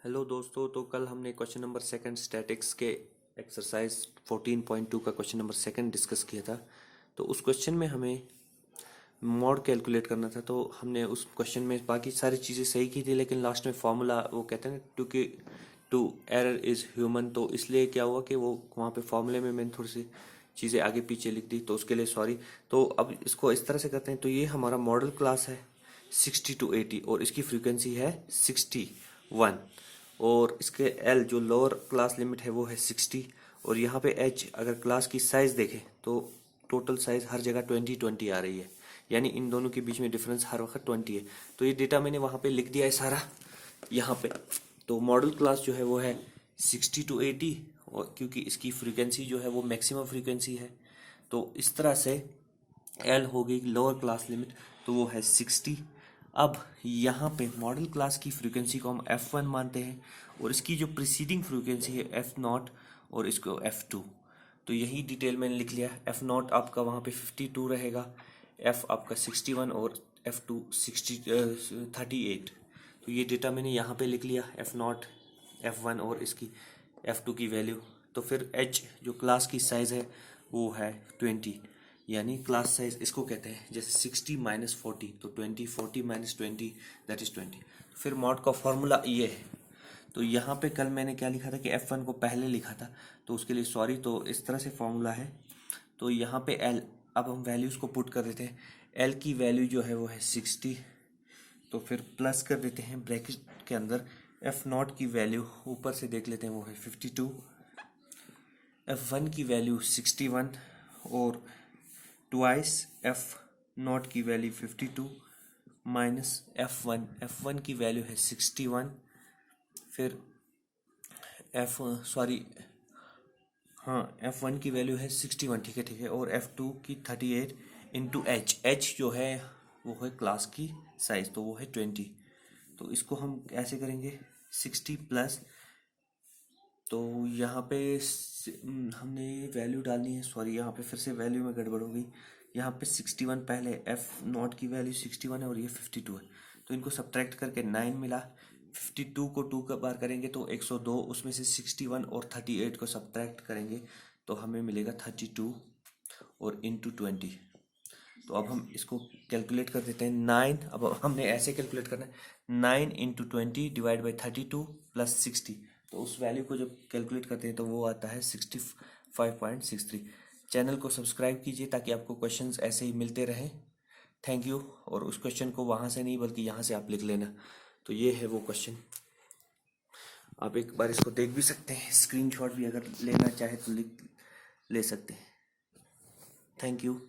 Hello दोस्तों, तो कल हमने क्वेश्चन नंबर सेकंड स्टैटिक्स के एक्सरसाइज 14.2 का क्वेश्चन नंबर सेकंड डिस्कस किया था। तो उस क्वेश्चन में हमें मॉड कैलकुलेट करना था। तो हमने उस क्वेश्चन में बाकी सारी चीज़ें सही की थी, लेकिन लास्ट में फॉर्मूला वो कहते हैं ना टू एरर इज़ ह्यूमन। तो इसलिए क्या हुआ कि वो वहाँ पे फॉर्मूले में मैंने थोड़ी सी चीज़ें आगे पीछे लिख दी, तो उसके लिए सॉरी। तो अब इसको इस तरह से करते हैं। तो ये हमारा मॉडल क्लास है 60 to 80 और इसकी फ्रीक्वेंसी है 61 और इसके एल जो लोअर क्लास लिमिट है वो है 60 और यहाँ पे एच अगर क्लास की साइज देखें तो टोटल साइज हर जगह 20 आ रही है, यानी इन दोनों के बीच में डिफरेंस हर वक्त 20 है। तो ये डेटा मैंने वहाँ पे लिख दिया है सारा यहाँ पे। तो मॉडल क्लास जो है वो है 60 to 80 और क्योंकि इसकी फ्रीक्वेंसी जो है वो मैक्सिमम फ्रीक्वेंसी है, तो इस तरह से एल हो गई लोअर क्लास लिमिट, तो वो है 60। अब यहाँ पे मॉडल क्लास की फ्रीक्वेंसी को हम F1 मानते हैं और इसकी जो प्रीसीडिंग फ्रीक्वेंसी है F0 और इसको F2। तो यही डिटेल मैंने लिख लिया। F0 आपका वहाँ पे 52 रहेगा, F आपका 61 और F2 38। तो ये डेटा मैंने यहाँ पे लिख लिया, F0 F1 और इसकी F2 की वैल्यू। तो फिर H जो क्लास की साइज़ है वो है 20, यानी क्लास साइज इसको कहते हैं जैसे 60 माइनस 40, तो 20 40 माइनस 20 दैट इज 20। फिर मॉड का फॉर्मूला ये है। तो यहाँ पे कल मैंने क्या लिखा था कि F1 को पहले लिखा था, तो उसके लिए सॉरी। तो इस तरह से फॉर्मूला है। तो यहाँ पे L, अब हम वैल्यूज़ को पुट कर देते हैं। L की वैल्यू जो है वो है 60, तो फिर प्लस कर देते हैं ब्रैकेट के अंदर। F0 की वैल्यू ऊपर से देख लेते हैं वो है 52, F1 की वैल्यू 61 और ट्वाइस F0 की वैल्यू 52 माइनस F1 की वैल्यू है 61। फिर F1 की वैल्यू है 61, ठीक है। और F2 की 38 इंटू H जो है वो है क्लास की साइज, तो वो है 20। तो इसको हम ऐसे करेंगे 60 प्लस, तो यहाँ पे हमने वैल्यू डालनी है, सॉरी यहाँ पे फिर से वैल्यू में गड़बड़ हो गई। यहाँ पे 61 पहले, F0 की वैल्यू 61 है और ये 52 है, तो इनको सब्ट्रैक्ट करके 9 मिला। 52 को 2 का बार करेंगे तो 102, उसमें से 61 और 38 को सब्ट्रैक्ट करेंगे तो हमें मिलेगा 32 और इंटू 20। तो अब हम इसको कैलकुलेट कर देते हैं 9। अब हमने ऐसे कैलकुलेट करना है 9 इंटू 20 डिवाइड बाई 32 प्लस 60। तो उस वैल्यू को जब कैलकुलेट करते हैं तो वो आता है 65.63। चैनल को सब्सक्राइब कीजिए ताकि आपको क्वेश्चंस ऐसे ही मिलते रहें। Thank you. और उस क्वेश्चन को वहाँ से नहीं बल्कि यहाँ से आप लिख लेना। तो ये है वो क्वेश्चन, आप एक बार इसको देख भी सकते हैं, स्क्रीनशॉट भी अगर लेना चाहे तो ले सकते हैं। Thank you.